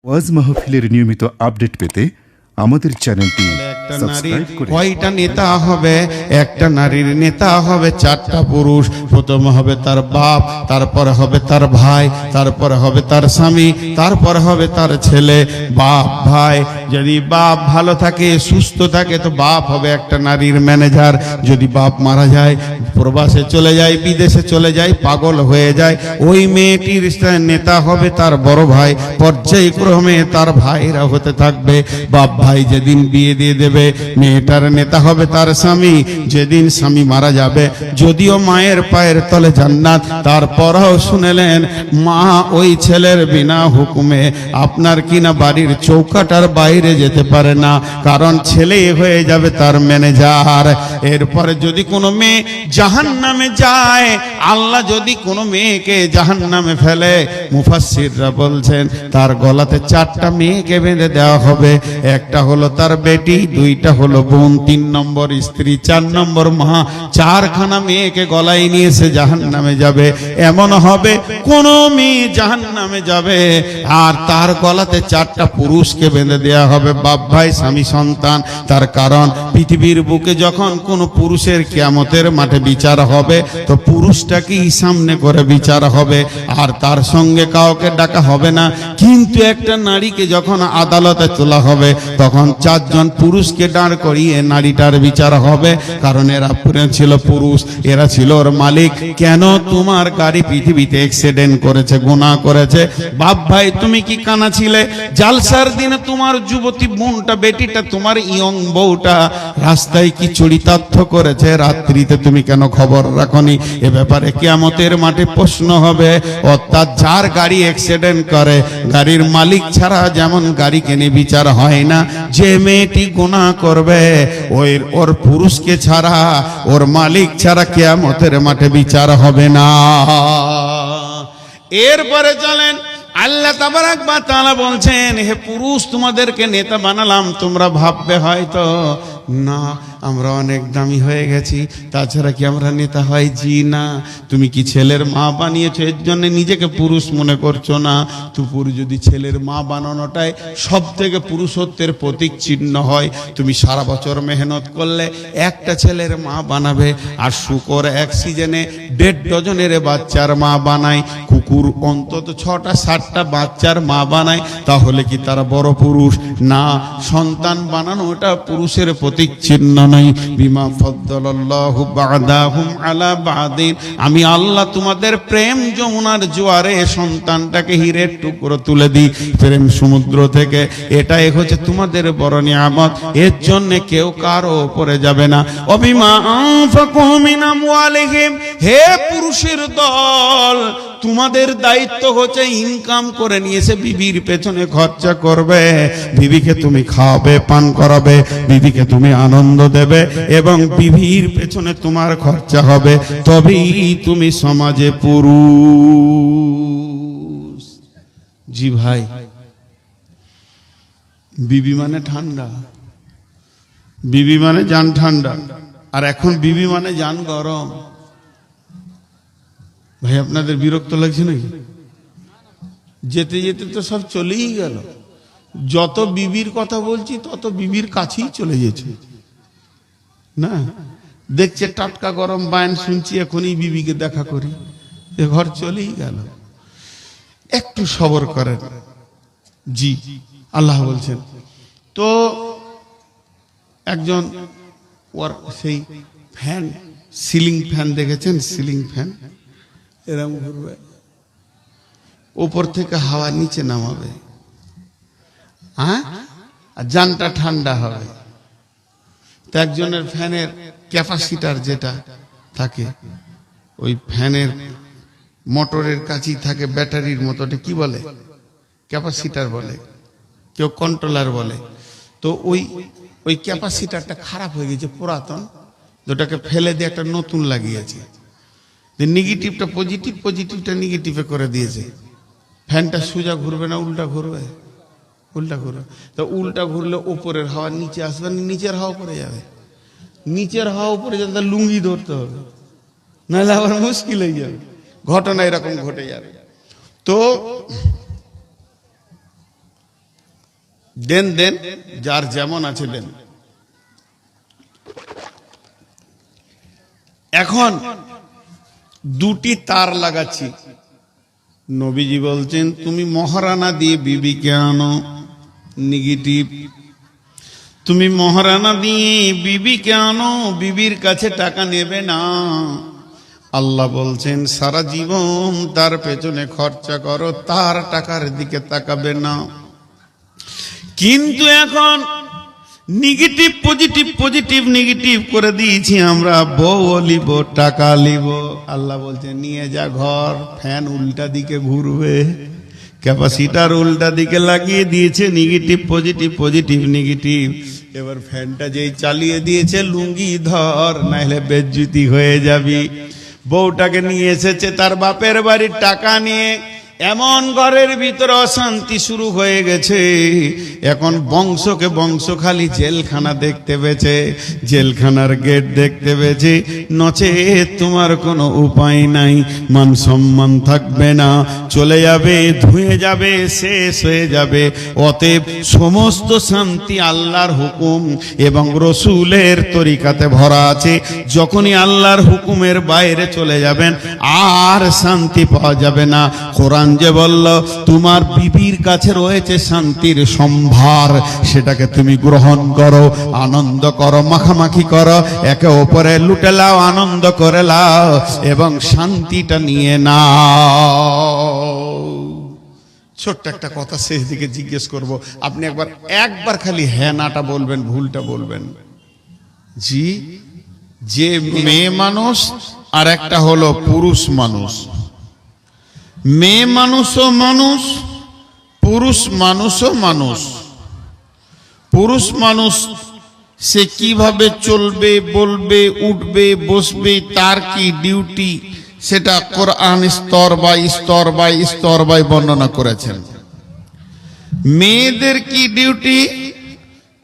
ওয়াজ মাহফিলের নিয়মিত আপডেট পেতে আমাদের চ্যানেলটি সাবস্ক্রাইব করে কয়টা নেতা হবে? একটা নারীর নেতা হবে চারটা পুরুষ। প্রথম হবে তার বাপ, তারপরে হবে তার ভাই, তারপরে হবে তার স্বামী, তারপরে হবে তার ছেলে। বাপ ভাই, যদি বাপ ভালো থাকে সুস্থ থাকে তো বাপ হবে একটা নারীর ম্যানেজার। যদি বাপ মারা যায়, প্রবাসে চলে যায়, বিদেশে চলে যায়, পাগল হয়ে যায়, ওই মেয়েটির নেতা হবে তার বড় ভাই। পর্যায়ক্রমে তার ভাইরা হতে থাকবে। বাপ ভাই যেদিন বিয়ে দিয়ে দেবে, মেয়েটার নেতা হবে তার স্বামী। যেদিন স্বামী মারা যাবে, যদিও মায়ের পায়ের তলে জান্নাত, তারপরও শুনেলেন মা ওই ছেলের বিনা হুকুমে আপনার কিনা বাড়ির চৌকাটার বাইরে যেতে পারে না, কারণ ছেলে হয়ে যাবে তার ম্যানেজার। এরপরে যদি কোনো মেয়ে জাহান্নামে যায়, আল্লাহ যদি কোনো মেয়েকে জাহান্নামে ফেলে, মুফাসসিররা বলছেন তার গলাতে চারটা মেয়েকে বেঁধে দেওয়া হবে। একটা হলো তার বেটি, দুইটা হলো বোন, 3 নম্বর স্ত্রী, 4 নম্বর মা। 4খানা মেয়েকে গলায় নিয়ে সে জাহান্নামে যাবে। এমন হবে কোন মেয়ে জাহান্নামে যাবে আর তার গলাতে 4টা পুরুষকে বেঁধে দেওয়া হবে, বাপ ভাই স্বামী সন্তান। তার কারণ পৃথিবীর বুকে যখন কোন পুরুষের কিয়ামতের মাঠে বিচার হবে, তো পুরুষটাকেই সামনে করে বিচার হবে, আর তার সঙ্গে কাউকে ডাকা হবে না। কিন্তু একটা নারীকে যখন আদালতে তোলা হবে, তখন 4 জন পুরুষকে দাঁড় করিয়ে নারীটার বিচার হবে, কারণ এরা ছিল পুরুষ, এরা ছিল ওর মালিক। কেন তোমার গাড়ি পৃথিবীতে অ্যাক্সিডেন্ট করেছে, গুনাহ করেছে? বাপ ভাই তুমি কি কানা ছিলে? জালসার দিনে তোমার যুবতী বোনটা, বেটিটা, তোমার ইয়ং বউটা রাস্তায় কি চরিতার্থ করেছে, রাত্রিতে তুমি কেন খবর রাখনি? এ ব্যাপারে কিয়ামতের মাঠে প্রশ্ন হবে। অর্থাৎ যার গাড়ি অ্যাক্সিডেন্ট করে, গাড়ির মালিক ছাড়া যেমন গাড়ি কেনে বিচার হয় না, যে মেয়েটি গুনাহ করবে ওর পুরুষকে ছাড়া, ওর মালিক ছাড়া কিয়ামতের মাঠে বিচার হবে না। এরপরে চলেন, আল্লাহ তাবারাক ওয়া তাআলা বলছেন, হে পুরুষ তোমাদেরকে নেতা বানালাম। তোমরা ভাববে হয়তো না আমরা অনেক দামি হয়ে গেছি, তাছাড়া কি আমরা নেতা হয়? জি না। তুমি কি ছেলের মা বানিয়েছো এর জন্য নিজেকে পুরুষ মনে করছো না? তুপুর যদি ছেলের মা বানানোটাই সব থেকে পুরুষত্বের প্রতীক চিহ্ন হয়, তুমি সারা বছর মেহনত করলে একটা ছেলের মা বানাবে। আর শুকর এক সিজনে 1.5 ডজনের বাচ্চার মা বানায়, কুকুর অন্তত 6টা 7টা বাচ্চার মা বানায়, তাহলে কি তারা বড় পুরুষ? না, সন্তান বানানো এটা পুরুষের প্রতীক চিহ্ন নয়। বিমা ফাদ্দালাল্লাহু বা'দাহুম আলা বা'দিন, আমি আল্লাহ তোমাদের প্রেম যমুনার জোয়ারে সন্তানটাকে হীরের টুকরো তুলে দিই প্রেম সমুদ্র থেকে। এটাই হচ্ছে তোমাদের বড় নিয়ামত, এর জন্য কেউ কারো উপরে যাবে না। অবিমা আনফাকু মিন আমওয়ালিহিম, হে পুরুষের দল, তোমাদের দায়িত্ব হচ্ছে ইনকাম করে নিয়ে এসে বিবির পেছনে খরচা করবে। বিবিকে তুমি খাওয়াবে, পান করাবে, বিবিকে তুমি আনন্দ দেবে, এবং বিবির পেছনে তোমার খরচা হবে, তবেই তুমি সমাজে পুরুষ। জি ভাই, বিবি মানে ঠান্ডা, বিবি মানে জান ঠান্ডা, আর এখন বিবি মানে জান গরম। ভাই আপনাদের বিরক্ত লাগছে নাকি? যেতে যেতে তো সব চলেই গেল। যত বিবির কথা বলছি তত বিবির কাছেই চলে যেছে না। দেখছে টাটকা গরম বায়ন শুনছি, এখনই বিবিকে দেখা করি, এ ঘর চলেই গেল। একটু সবর করেন। জি, আল্লাহ বলছেন তো একজন ওর সেই ফ্যান, সিলিং ফ্যান দেখেছেন? সিলিং ফ্যান এরকম ঘুরবে, উপর থেকে হাওয়া নিচে নামাবে, হ্যাঁ, আর জানটা ঠান্ডা হবে। তো একজনের ফ্যানের ক্যাপাসিটার যেটা থাকে, ওই ফ্যানের মোটরের কাছেই থাকে ব্যাটারির মতো, ওটা কি বলে? ক্যাপাসিটার বলে, কেউ কন্ট্রোলার বলে। তো ওই ক্যাপাসিটারটা খারাপ হয়ে গেছে, পুরাতন, যেটাকে ফেলে দিয়ে একটা নতুন লাগিয়েছে। নেগেটিভটা পজিটিভ, পজিটিভটা নেগেটিভে করে দিয়েছে। ফ্যানটা সোজা ঘুরবে না উল্টা ঘুরবে? উল্টা ঘুরবে। তো উল্টা ঘুরলে উপরের হাওয়া নিচে আসবে না, নিচের হাওয়া উপরে যাবে। নিচের হাওয়া উপরে যাবে, তার লুঙ্গি ধরতে হবে, নাহলে আবার মুশকিল হয়ে যাবে। ঘটনা এরকম ঘটে যাবে। তো দেন দেন, যার যেমন আছে দেন। এখন দুটি তার লাগাচ্ছি। নবীজি বলছেন তুমি মহারানা দিয়ে বিবিকে আনো, নেগেটিভ। তুমি মহারানা দিয়ে বিবিকে আনো, বিবির কাছে টাকা নেবে না। আল্লাহ বলছেন সারা জীবন তার পেছনে খরচা করো, তার টাকার দিকে তাকাবে না। কিন্তু এখন নেগেটিভ পজিটিভ, পজিটিভ নেগেটিভ করে দিয়েছি আমরা। বউ লিব, টাকা লিব। আল্লাহ বলছে নিয়ে যা ঘর, ফ্যান উল্টা দিকে ঘুরবে, ক্যাপাসিটার উল্টা দিকে লাগিয়ে দিয়েছে। Negative positive, positive negative. এবার ফ্যানটা যেই চালিয়ে দিয়েছে, লুঙ্গি ধর, নাহলে বেজ্জুতি হয়ে যাবি। বউটাকে নিয়ে এসেছে তার বাপের বাড়ির টাকা নিয়ে, এমন ঘরের ভিতরে অশান্তি শুরু হয়ে গেছে। এখন বংশকে বংশ খালি জেলখানা দেখতে পেয়েছে, জেলখানার গেট দেখতে পেয়েছে। নচে তোমার কোনো উপায় নাই, মান সম্মান থাকবে না, চলে যাবে, ধুয়ে যাবে, শেষ হয়ে যাবে। অতএব সমস্ত শান্তি আল্লাহর হুকুম এবং রসুলের তরিকাতে ভরা আছে। যখনই আল্লাহর হুকুমের বাইরে চলে যাবেন আর শান্তি পাওয়া যাবে না। কোরআন যে বলল তোমার বিবির কাছে রয়েছে শান্তির সম্ভার, সেটাকে তুমি গ্রহণ করো, আনন্দ করো, মাখামাখি করো, একে অপরে লুটে লাও, আনন্দ করে লাও এবং শান্তিটা নিয়ে নাও। ছোট্ট একটা কথা শেষ দিকে জিজ্ঞেস করব, আপনি একবার খালি হ্যাঁ নাটা বলবেন, ভুলটা বলবেন। জি, যে মেয়ে মানুষ আর একটা হলো পুরুষ মানুষ। মেয়ে মানুষও মানুষ, পুরুষ মানুষও মানুষ। পুরুষ মানুষ সে কিভাবে চলবে, বলবে, উঠবে, বসবে, তার কি ডিউটি, সেটা কোরআন স্তর বাই স্তর বাই স্তর বাই বর্ণনা করেছেন। মেয়েদের কি ডিউটি,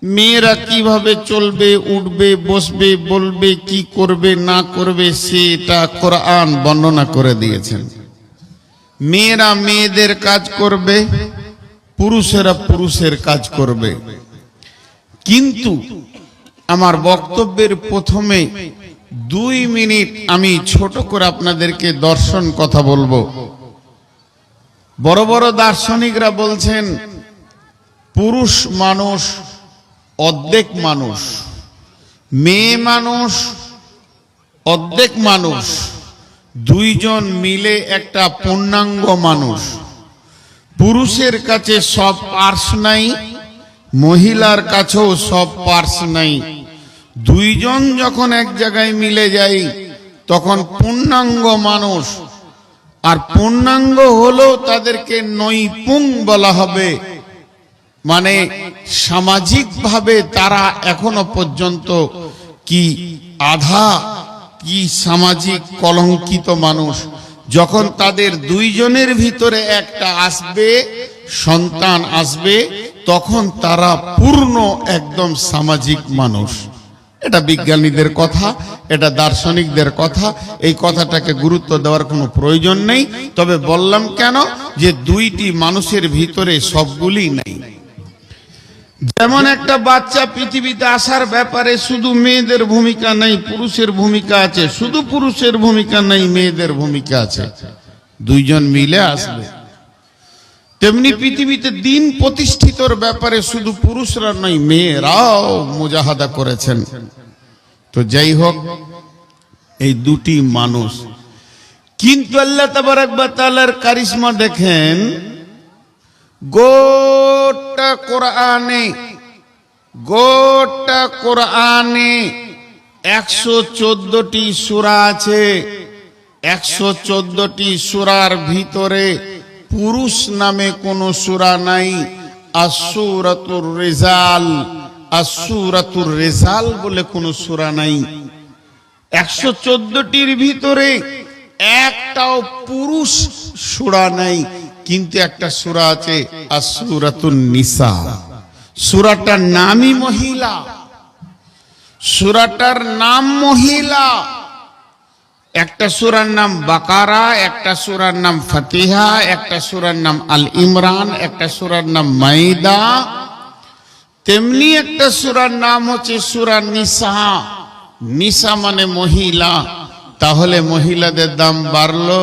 মেয়েরা কিভাবে চলবে, উঠবে, বসবে, বলবে, কি করবে না করবে, সেটা কোরআন বর্ণনা করে দিয়েছেন। মেয়েরা মেয়েদের কাজ করবে, পুরুষেরা পুরুষের কাজ করবে। কিন্তু আমার বক্তব্যের প্রথমে 2 মিনিট আমি ছোট করে আপনাদেরকে দর্শন কথা বলবো। বড় বড় দার্শনিকরা বলছেন পুরুষ মানুষ অর্ধেক মানুষ, মেয়ে মানুষ অর্ধেক মানুষ, দুইজন মিলে একটা পূর্ণাঙ্গ মানুষ। পুরুষের কাছে সব পার্স নাই, মহিলার কাছেও সব পার্স নাই। দুইজন যখন এক জায়গায় মিলে যায় তখন পূর্ণাঙ্গ মানুষ। আর পূর্ণাঙ্গ হলেও তাদেরকে নৈপুং বলা হবে, মানে সামাজিকভাবে তারা এখনো পর্যন্ত কি আধা কি সামাজিক কলঙ্কিত মানুষ। যখন তাদের দুইজনের ভিতরে একটা আসবে, সন্তান আসবে, তখন তারা পূর্ণ একদম সামাজিক মানুষ। এটা বিজ্ঞানীদের কথা, এটা দার্শনিকদের কথা। এই কথাটাকে গুরুত্ব দেওয়ার কোনো প্রয়োজন নেই। তবে বললাম কেন, যে দুইটি মানুষের ভিতরে সবগুলি নেই। যেমন একটা বাচ্চা পৃথিবীতে আসার ব্যাপারে শুধু মেয়েদের ভূমিকা নেই, পুরুষের ভূমিকা আছে। শুধু পুরুষের ভূমিকা নেই, মেয়েদের ভূমিকা আছে। দুইজন মিলে আসবে। তেমনি পৃথিবীতে দিন প্রতিষ্ঠিতর ব্যাপারে শুধু পুরুষরা নয়, মেয়েরাও মুজাহাদা করেছেন। তো যাই হোক, এই দুটি মানুষ। কিন্তু আল্লাহ তাবারক ওয়া তাআলার কারিশমা দেখেন, গোটা কোরআনে 114টি সূরা আছে। 114টি সূরার ভিতরে পুরুষ নামে কোনো সূরা নাই। আসূরাতুর রিজাল বলে কোনো সূরা নাই। 114টির ভিতরে একটাও পুরুষ সূরা নাই। কিন্তু একটা সূরা আছে, আসূরাতুন নিসা। সূরাটার নামই মহিলা, সূরাটার নাম মহিলা। একটা সূরার নাম বাকারা, একটা সূরার নাম ফাতিহা, একটা সূরার নাম আল ইমরান, একটা সূরার নাম মাইদা, তেমনি একটা সূরার নাম হচ্ছে সূরা নিসা। নিসা মানে মহিলা। তাহলে মহিলাদের দাম বাড়লো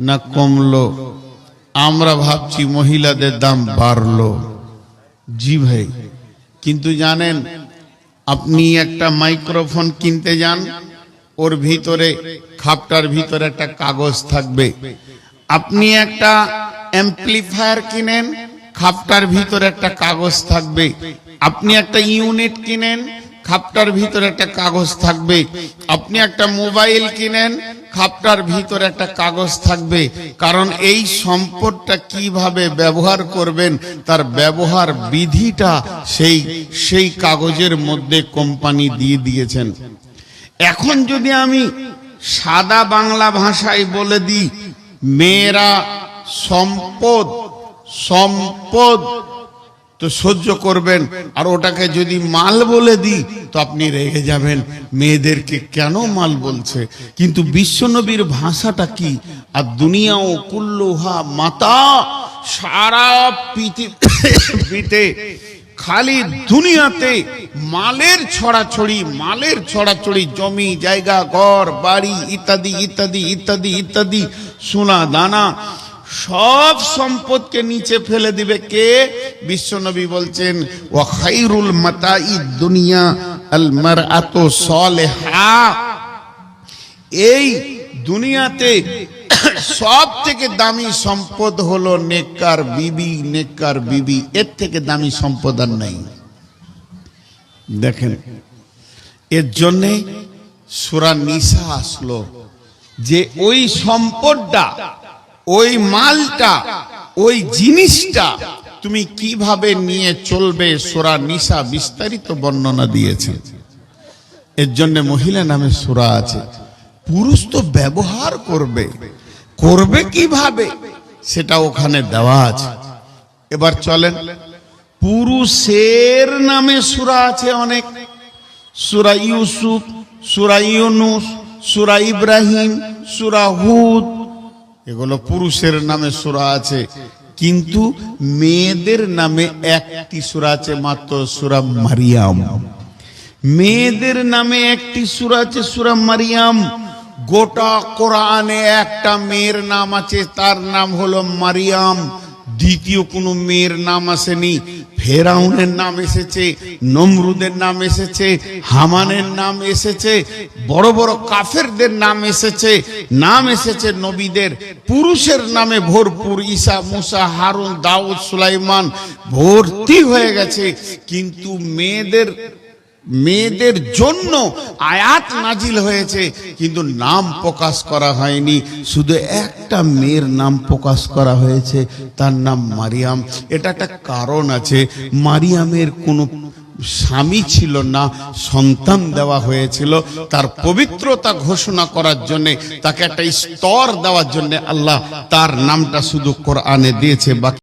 না কমলো? আমরা ভাবছি মহিলাদের দাম বাড়লো। জি ভাই, কিন্তু জানেন, আপনি একটা মাইক্রোফোন কিনতে যান, ওর ভিতরে খাপটার ভিতরে একটা কাগজ থাকবে। আপনি একটা অ্যাম্পলিফায়ার কিনেন, খাপটার ভিতরে একটা কাগজ থাকবে। আপনি একটা ইউনিট কিনেন, খাপটার ভিতরে একটা কাগজ থাকবে। আপনি একটা মোবাইল কিনেন, খাপটার ভিতরে একটা কাগজ থাকবে। কারণ এই সম্পদটা কিভাবে ব্যবহার করবেন তার ব্যবহার বিধিটা সেই কাগজের মধ্যে কোম্পানি দিয়ে দিয়েছেন। এখন যদি আমি সাদা বাংলা ভাষায় বলে দিই, মেয়েরা সম্পদ, সম্পদ তো সহ্য করবেন, আর ওটাকে যদি মাল বলে দিই তো আপনি রেগে যাবেন, মেয়েদেরকে কেন মাল বলছে। কিন্তু বিশ্বনবীর ভাষাটা কি? আর দুনিয়া ও কুল্লুহা মাতা, সারা পৃথিবীতে খালি দুনিয়াতে মালের ছড়াছড়ি, মালের ছড়াছড়ি, জমি জায়গা ঘর বাড়ি ইত্যাদি ইত্যাদি ইত্যাদি ইত্যাদি, সোনা দানা, সব সম্পদকে নিচে ফেলে দিবে কে? বিশ্বনবী বলছেন, ওয়া খায়রুল মাতাই দুনিয়া আল মারআতু সালিহা। এই দুনিয়াতে সব থেকে দামি সম্পদ হলো নেককার বিবি, নেককার বিবি। এর থেকে দামি সম্পদ আর নাই। দেখেন, এর জন্যে সূরা নিসা আসলো যে ওই সম্পদটা, ওই মালটা, ওই জিনিসটা তুমি কিভাবে নিয়ে চলবে, সূরা নিসা বিস্তারিত বর্ণনা দিয়েছে। এর জন্য মহিলা নামে সূরা আছে। পুরুষ তো ব্যবহার করবে, করবে কিভাবে সেটা ওখানে দেওয়া আছে। এবার চলেন, পুরুষের নামে সূরা আছে অনেক। সূরা ইউসুফ, সূরা ইউনুস, সূরা ইব্রাহিম, সূরা হুদ, এগুলো পুরুষের নামে সূরা আছে। কিন্তু মেয়েদের নামে একটি সূরা আছে মাত্র, সূরা মারিয়াম। মেয়েদের নামে একটি সূরা আছে, সূরা মারিয়াম। গোটা কোরআনে একটা মেয়ের নাম আছে, তার নাম হলো মারিয়াম। দ্বিতীয় কোনো মেয়ের নাম আসেনি। ফেরাউনের নাম এসেছে, নমরুদের নাম এসেছে, হামানের নাম এসেছে, বড় বড় কাফেরদের নাম এসেছে, নাম এসেছে নবীদের। পুরুষের নামে ভরপুর, ঈসা, মুসা, হারুন, দাউদ, সুলাইমান ভর্তি হয়ে গেছে। কিন্তু মেয়েদের জন্য আয়াত নাজিল হয়েছে, কিন্তু নাম প্রকাশ করা হয়নি। শুধু একটা মেয়ের নাম প্রকাশ করা হয়েছে, তার নাম মারিয়াম। এটা একটা কারণ আছে। মারিয়ামের কোনো স্বামী ছিল না, সন্তান দেওয়া হয়েছিল। তার পবিত্রতা ঘোষণা করার জন্য, তাকে একটা স্তর দেওয়ার জন্য আল্লাহ তার নামটা শুধু কোরআনে দিয়েছে। বাকি